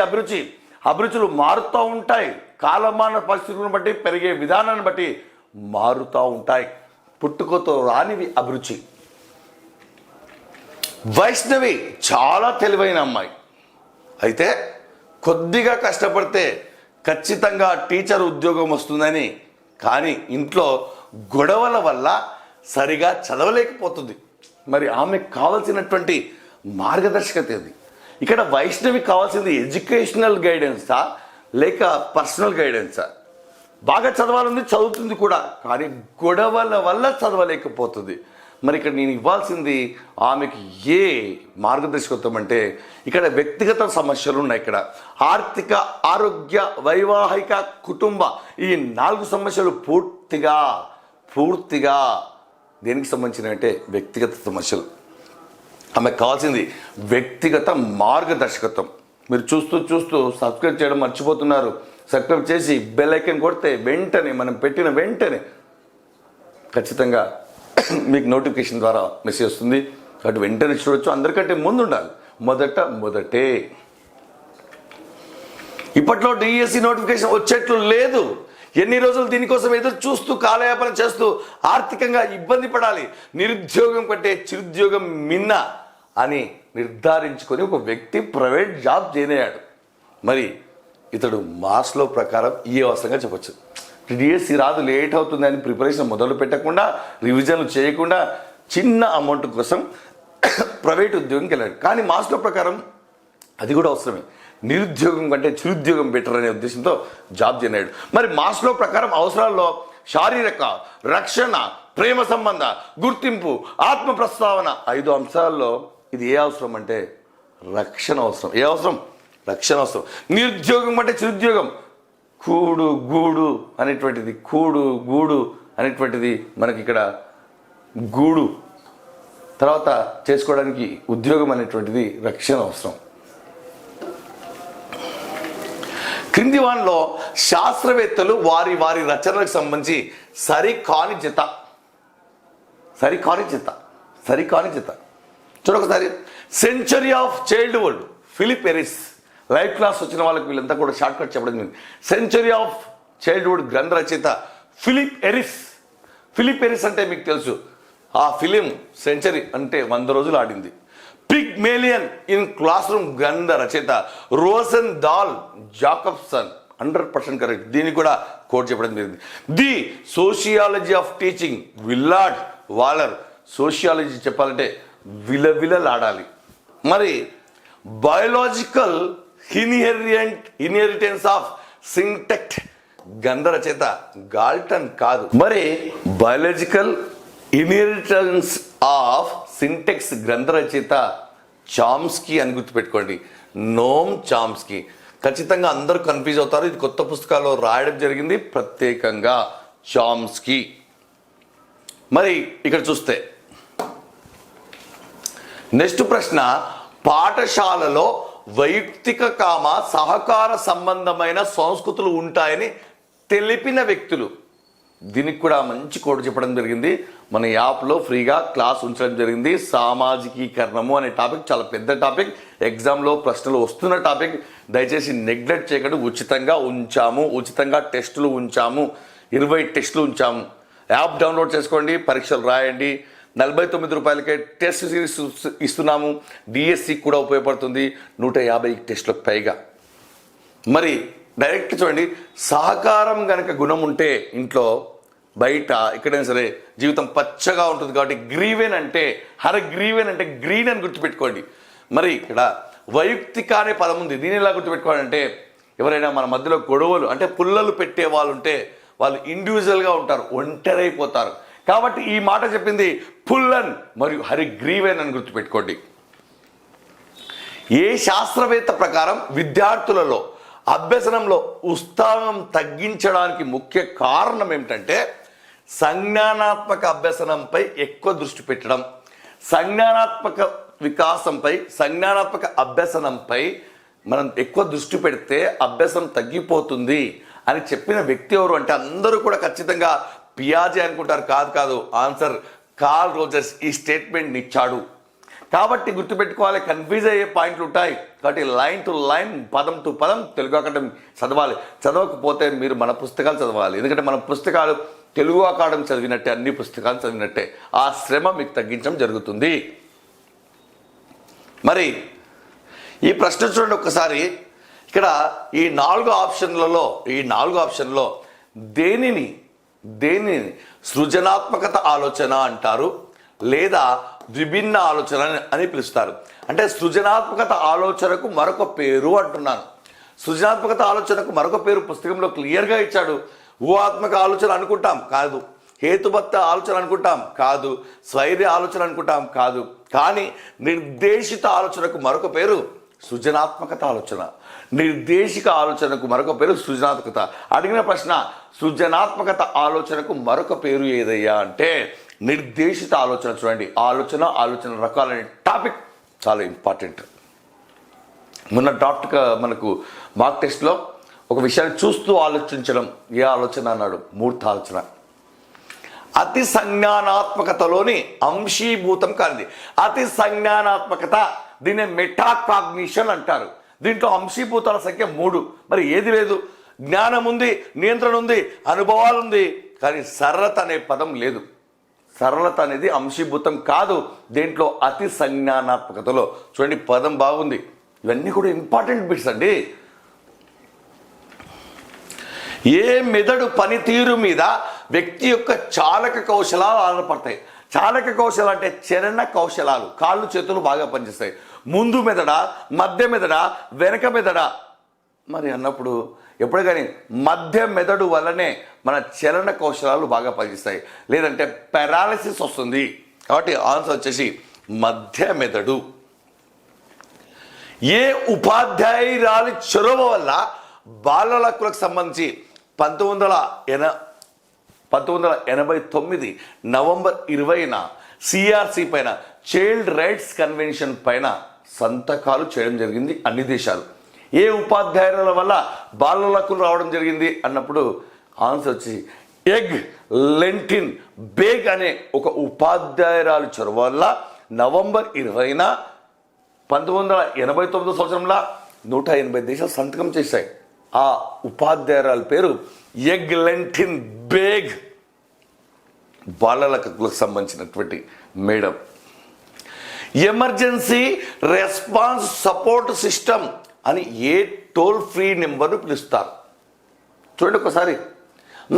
అభిరుచులు మారుతూ ఉంటాయి, కాలమాన పరిస్థితులను బట్టి, పెరిగే విధానాన్ని బట్టి మారుతూ ఉంటాయి. పుట్టుకతో రానివి అభిరుచి. వైష్ణవి చాలా తెలివైన అమ్మాయి, అయితే కొద్దిగా కష్టపడితే ఖచ్చితంగా టీచర్ ఉద్యోగం వస్తుందని, కానీ ఇంట్లో గొడవల వల్ల సరిగా చదవలేకపోతుంది. మరి ఆమెకు కావాల్సినటువంటి మార్గదర్శకత ఏది? ఇక్కడ వైష్ణవి కావాల్సింది ఎడ్యుకేషనల్ గైడెన్సా లేక పర్సనల్ గైడెన్సా? బాగా చదవాలని చదువుతుంది కూడా, కానీ గొడవల వల్ల చదవలేకపోతుంది. మరి ఇక్కడ నేను ఇవ్వాల్సింది ఆమెకి ఏ మార్గదర్శకత్వం అంటే, ఇక్కడ వ్యక్తిగత సమస్యలు ఉన్నాయి. ఇక్కడ ఆర్థిక, ఆరోగ్య, వైవాహిక, కుటుంబ, ఈ 4 సమస్యలు పూర్తిగా దేనికి సంబంధించినవి అంటే వ్యక్తిగత సమస్యలు. ఆమెకు కావాల్సింది వ్యక్తిగత మార్గదర్శకత్వం. మీరు చూస్తూ సబ్స్క్రైబ్ చేయడం మర్చిపోతున్నారు. సబ్స్క్రైబ్ చేసి బెల్ ఐకాన్ కొడితే వెంటనే మనం పెట్టిన వెంటనే ఖచ్చితంగా మీకు నోటిఫికేషన్ ద్వారా మెసేజ్ వస్తుంది. కాబట్టి వెంటనే చూడొచ్చు. అందరికంటే ముందు ఉండాలి. మొదటే ఇప్పట్లో డిఎస్సి నోటిఫికేషన్ వచ్చేట్లు లేదు. ఎన్ని రోజులు దీనికోసం ఎదురు చూస్తూ కాలయాపన చేస్తూ ఆర్థికంగా ఇబ్బంది పడాలి. నిరుద్యోగం కంటే చిరుద్యోగం మిన్న అని నిర్ధారించుకొని ఒక వ్యక్తి ప్రైవేట్ జాబ్ జాయిన్ అయ్యాడు. మరి ఇతడు మాస్లో ప్రకారం ఈ అవసరంగా చెప్పచ్చు. డిఎస్సి రాదు, లేట్ అవుతుంది అని ప్రిపరేషన్ మొదలు పెట్టకుండా, రివిజన్లు చేయకుండా చిన్న అమౌంట్ కోసం ప్రైవేట్ ఉద్యోగంకి వెళ్ళాడు. కానీ మాస్లో ప్రకారం అది కూడా అవసరమే. నిరుద్యోగం కంటే చిరుద్యోగం బెటర్ అనే ఉద్దేశంతో జాబ్ జాయిన్ అయ్యాడు. మరి మాస్లో ప్రకారం అవసరాల్లో శారీరక, రక్షణ, ప్రేమ సంబంధ, గుర్తింపు, ఆత్మ ప్రస్తావన 5 అంశాల్లో ఇది ఏ అవసరం అంటే రక్షణ అవసరం. ఏ అవసరం? రక్షణ అవసరం. నిరుద్యోగం అంటే చిరుద్యోగం, కూడు గూడు అనేటువంటిది మనకి ఇక్కడ గూడు తర్వాత చేసుకోవడానికి ఉద్యోగం అనేటువంటిది రక్షణ అవసరం. క్రింది వానిలో శాస్త్రవేత్తలు వారి రచనలకు సంబంధించి సరికాని జత చూడొకసారి. Century of childhood, Philippe Aries. Live class వచ్చిన వాళ్ళకి వీళ్ళంతా కూడా షార్ట్ కట్ చెప్పడం జరిగింది. సెంచరీ ఆఫ్ చైల్డ్హుడ్ గ్రంథ రచయిత ఫిలిప్ ఎరిస్ అంటే మీకు తెలుసు, ఆ ఫిలిం సెంచరీ అంటే 100 రోజులు ఆడింది. పిగ్మేలియన్ ఇన్ క్లాస్ రూమ్ గ్రంథ రచయిత రోసెన్ దాల్ జాకబ్సన్. 100% కరెక్ట్. దీన్ని కూడా కోట్ చెప్పడం జరిగింది. The sociology of teaching Willard Waller. Sociology చెప్పాలంటే విలవిలలాడాలి. మరి బయోలాజికల్ ఇన్హెరిటెన్స్ ఆఫ్ సింటెక్ట్ గ్రంథ రచయిత గాల్టన్ కాదు. మరి బయోలాజికల్ ఇన్హెరిటెన్స్ ఆఫ్ సింటెక్స్ గ్రంథ రచయిత చామ్స్కీ అని గుర్తుపెట్టుకోండి. నోమ్ చామ్స్కీ. ఖచ్చితంగా అందరూ కన్ఫ్యూజ్ అవుతారు. ఇది కొత్త పుస్తకాల్లో రాయడం జరిగింది ప్రత్యేకంగా చామ్స్కీ. మరి ఇక్కడ చూస్తే నెక్స్ట్ ప్రశ్న, పాఠశాలలో వైయక్తిక సహకార సంబంధమైన సంస్కృతులు ఉంటాయని తెలిపిన వ్యక్తులు. దీనికి కూడా మంచి కోడ్ చెప్పడం జరిగింది. మన యాప్లో ఫ్రీగా క్లాస్ ఉంచడం జరిగింది. సామాజికీకరణము అనే టాపిక్ చాలా పెద్ద టాపిక్, ఎగ్జామ్లో ప్రశ్నలు వస్తున్న టాపిక్. దయచేసి నెగ్లెక్ట్ చేయకుండా ఉచితంగా టెస్టులు ఉంచాము. 20 టెస్టులు ఉంచాము. యాప్ డౌన్లోడ్ చేసుకోండి, పరీక్షలు రాయండి. 49 రూపాయలకే టెస్ట్ సిరీస్ ఇస్తున్నాము. డిఎస్సి కూడా ఉపయోగపడుతుంది. 150 టెస్టులకు పైగా. మరి డైరెక్ట్ చూడండి, సహకారం గనక గుణం ఉంటే ఇంట్లో బయట ఎక్కడైనా సరే జీవితం పచ్చగా ఉంటుంది. కాబట్టి గ్రీవెన్ అంటే గ్రీన్ అని గుర్తుపెట్టుకోండి. మరి ఇక్కడ వైయక్తిక అనే పదం ఉంది. దీని ఎలా గుర్తుపెట్టుకోవాలంటే, ఎవరైనా మన మధ్యలో గొడవలు అంటే పుల్లలు పెట్టే వాళ్ళు ఉంటే వాళ్ళు ఇండివిజువల్గా ఉంటారు, ఒంటరైపోతారు. కాబట్టి ఈ మాట చెప్పింది పుల్లన్ మరియు హరిగ్రీవెన్ అని గుర్తుపెట్టుకోండి. ఏ శాస్త్రవేత్త ప్రకారం విద్యార్థులలో అభ్యసనంలో ఉత్సాహం తగ్గించడానికి ముఖ్య కారణం ఏమిటంటే సంజ్ఞానాత్మక అభ్యసనంపై ఎక్కువ దృష్టి పెట్టడం. సంజ్ఞానాత్మక వికాసంపై, సంజ్ఞానాత్మక అభ్యసనంపై మనం ఎక్కువ దృష్టి పెడితే అభ్యసనం తగ్గిపోతుంది అని చెప్పిన వ్యక్తి ఎవరు అంటే అందరూ కూడా ఖచ్చితంగా పియాజే అనుకుంటారు, కాదు కాదు, ఆన్సర్ కార్ల్ రోజర్స్ ఈ స్టేట్మెంట్ ఇచ్చాడు. కాబట్టి గుర్తుపెట్టుకోవాలి, కన్ఫ్యూజ్ అయ్యే పాయింట్లు ఉంటాయి. కాబట్టి లైన్ టు లైన్, పదం టు పదం తెలుగు అకాడమీ చదవాలి. చదవకపోతే మీరు మన పుస్తకాలు చదవాలి. ఎందుకంటే మన పుస్తకాలు తెలుగు అకాడమీ చదివినట్టే, అన్ని పుస్తకాలు చదివినట్టే. ఆ శ్రమ మీకు తగ్గించడం జరుగుతుంది. మరి ఈ ప్రశ్న చూడండి ఒక్కసారి. ఇక్కడ ఈ నాలుగు ఆప్షన్లలో దేనిని సృజనాత్మకత ఆలోచన అంటారు లేదా విభిన్న ఆలోచన అని పిలుస్తారు? అంటే సృజనాత్మకత ఆలోచనకు మరొక పేరు అంటున్నాను. సృజనాత్మకత ఆలోచనకు మరొక పేరు పుస్తకంలో క్లియర్గా ఇచ్చాడు. ఊహాత్మక ఆలోచన అనుకుంటాం, కాదు. హేతుబద్ధ ఆలోచన అనుకుంటాం, కాదు. స్వైర్య ఆలోచన అనుకుంటాం, కాదు. కానీ నిర్దేశిత ఆలోచనకు మరొక పేరు సృజనాత్మకత ఆలోచన. నిర్దేశిక ఆలోచనకు మరొక పేరు సృజనాత్మకత. అడిగిన ప్రశ్న, సృజనాత్మకత ఆలోచనకు మరొక పేరు ఏదయ్యా అంటే నిర్దేశిత ఆలోచన. చూడండి, ఆలోచన రకాలనే టాపిక్ చాలా ఇంపార్టెంట్. మొన్న మనకు మార్క్ టెస్ట్లో ఒక విషయాన్ని చూస్తూ ఆలోచించడం, ఏ ఆలోచన అన్నాడు? మూర్త ఆలోచన. అతి సంజ్ఞానాత్మకతలోని అంశీభూతం కానిది అతి సంజ్ఞానాత్మకత. దీన్ని మెటాకాగ్నిషన్ అంటారు. దీంట్లో అంశీభూతాల సంఖ్య 3. మరి ఏది లేదు? జ్ఞానం ఉంది, నియంత్రణ ఉంది, అనుభవాలు ఉంది, కానీ సరళత అనే పదం లేదు. సరళత అనేది అంశీభూతం కాదు దీంట్లో. అతి సంజ్ఞానాత్మకతలో చూడండి, పదం బాగుంది. ఇవన్నీ కూడా ఇంపార్టెంట్ బిట్స్ అండి. ఏ మెదడు పనితీరు మీద వ్యక్తి యొక్క చాలక కౌశలాలు ఆధారపడతాయి. చాలక కౌశలం అంటే చలన కౌశలాలు. కాళ్ళు చేతులు బాగా పనిచేస్తాయి. ముందు మెదడా, మధ్య మెదడా, వెనక మెదడా? మరి అన్నప్పుడు ఎప్పుడు కానీ మధ్య మెదడు వల్లనే మన చలన కౌశలాలు బాగా పనిచేస్తాయి, లేదంటే పారాలిసిస్ వస్తుంది. కాబట్టి ఆన్సర్ వచ్చేసి మధ్య మెదడు. ఏ ఉపాధ్యాయురాలి చొరవ వల్ల బాలల హక్కులకు సంబంధించి 1989 నవంబర్ 20న సిఆర్సి పైన, చైల్డ్ రైట్స్ కన్వెన్షన్ పైన సంతకాలు చేయడం జరిగింది అన్ని దేశాలు? ఏ ఉపాధ్యాయుల వల్ల బాలల హక్కులు రావడం జరిగింది అన్నప్పుడు ఆన్సర్ వచ్చి ఎగ్ లెంటిన్ బేగ్ అనే ఒక ఉపాధ్యాయురాలు చొరవ వల్ల నవంబర్ 20న 1989 సంవత్సరంలో 180 దేశాలు సంతకం చేశాయి. ఆ ఉపాధ్యాయురాల పేరు ఎగ్ లెంటిన్ బేగ్. బాలల హక్కులకు సంబంధించినటువంటి madam. Emergency response support system అని ఏ టోల్ ఫ్రీ నెంబర్ను పిలుస్తారు? చూడండి ఒకసారి.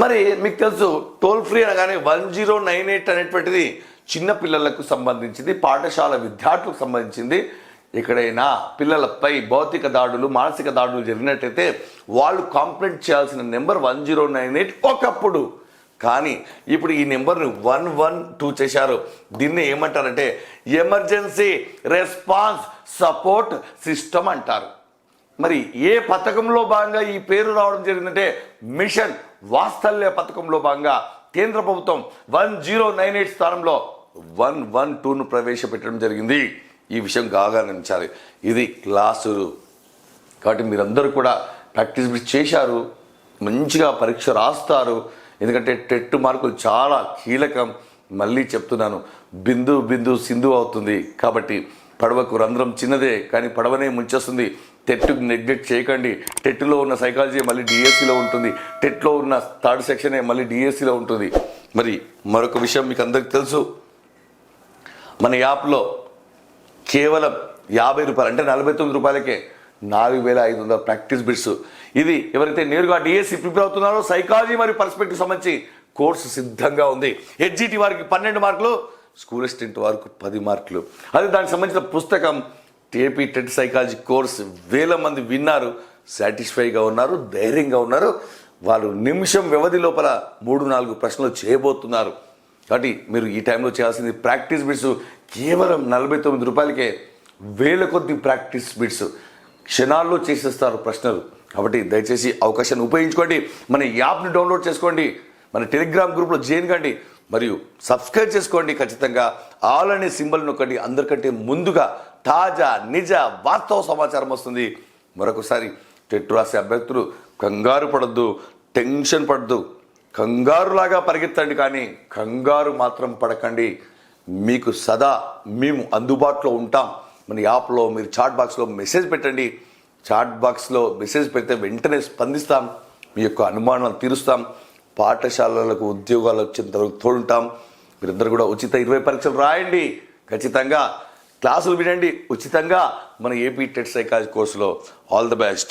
మరి మీకు తెలుసు, టోల్ ఫ్రీ అనగానే 1098 అనేటువంటిది చిన్నపిల్లలకు సంబంధించింది, పాఠశాల విద్యార్థులకు సంబంధించింది. ఎక్కడైనా పిల్లలపై భౌతిక దాడులు, మానసిక దాడులు జరిగినట్టయితే వాళ్ళు కంప్లైంట్ చేయాల్సిన నెంబర్ 1098 ఒకప్పుడు. కానీ ఇప్పుడు ఈ నెంబర్ను 112 చేశారు. దీన్ని ఏమంటారంటే ఎమర్జెన్సీ రెస్పాన్స్ సపోర్ట్ సిస్టమ్ అంటారు. మరి ఏ పథకంలో భాగంగా ఈ పేరు రావడం జరిగిందంటే మిషన్ వాత్సల్య పథకంలో భాగంగా కేంద్ర ప్రభుత్వం 1098 స్థానంలో 112ను ప్రవేశపెట్టడం జరిగింది. ఈ విషయం గమనించాలి. ఇది క్లాసులు. కాబట్టి మీరందరూ కూడా ప్రాక్టీస్ చేశారు, మంచిగా పరీక్ష రాస్తారు. ఎందుకంటే టెట్ మార్కులు చాలా కీలకం. మళ్ళీ చెప్తున్నాను, బిందు బిందు సింధు అవుతుంది. కాబట్టి పడవకు రంధ్రం చిన్నదే కానీ పడవనే ముంచేస్తుంది. టెట్కు నెగ్లెక్ట్ చేయకండి. టెట్లో ఉన్న సైకాలజీ మళ్ళీ డిఎస్సిలో ఉంటుంది, టెట్లో ఉన్న థర్డ్ సెక్షనే మళ్ళీ డిఎస్సిలో ఉంటుంది. మరి మరొక విషయం మీకు అందరికి తెలుసు, మన యాప్లో కేవలం 50 రూపాయలు అంటే 49 రూపాయలకే 4500 ప్రాక్టీస్ బిట్స్. ఇది ఎవరైతే నేరుగా డిఎస్సి ప్రిపేర్ అవుతున్నారో సైకాలజీ మరియు పర్స్పెక్టివ్ సంబంధించి కోర్సు సిద్ధంగా ఉంది. హెచ్జిటి వారికి 12 మార్కులు, స్కూల్ అసిస్టెంట్ వారికి 10 మార్కులు. అదే దానికి సంబంధించిన పుస్తకం టీఏపీ టెట్ సైకాలజీ కోర్స్. 1000 మంది విన్నారు, సాటిస్ఫైగా ఉన్నారు, ధైర్యంగా ఉన్నారు. వాళ్ళు నిమిషం వ్యవధి లోపల 3-4 ప్రశ్నలు చేయబోతున్నారు. కాబట్టి మీరు ఈ టైంలో చేయాల్సింది ప్రాక్టీస్ బిట్స్ కేవలం 49 రూపాయలకే 1000 కొద్ది ప్రాక్టీస్ బిట్స్ క్షణాల్లో చేసేస్తారు ప్రశ్నలు. కాబట్టి దయచేసి అవకాశాన్ని ఉపయోగించుకోండి. మన యాప్ని డౌన్లోడ్ చేసుకోండి, మన టెలిగ్రామ్ గ్రూప్లో జాయిన్ కండి, మరియు సబ్స్క్రైబ్ చేసుకోండి. ఖచ్చితంగా ఆల్ అనే సింబల్ నొక్కండి. అందరికంటే ముందుగా తాజా నిజ వాస్తవ సమాచారం వస్తుంది. మరొకసారి టెట్ రాసే అభ్యర్థులు కంగారు పడద్దు, టెన్షన్ పడద్దు. కంగారులాగా పరిగెత్తండి, కానీ కంగారు మాత్రం పడకండి. మీకు సదా మేము అందుబాటులో ఉంటాం. మన యాప్లో మీరు చాట్ బాక్స్లో మెసేజ్ పెట్టండి. చాట్ బాక్స్లో మెసేజ్ పెడితే వెంటనే స్పందిస్తాం. మీ యొక్క అనుమానాలు తీరుస్తాం. పాఠశాలలకు ఉద్యోగాలు వచ్చేంత వరకు తోడుంటాం. మీరందరూ కూడా ఉచిత 20 పరీక్షలు రాయండి. ఖచ్చితంగా క్లాసులు వినండి ఉచితంగా మన ఏపీ టెట్ సైకాలజీ కోర్సులో. All the best.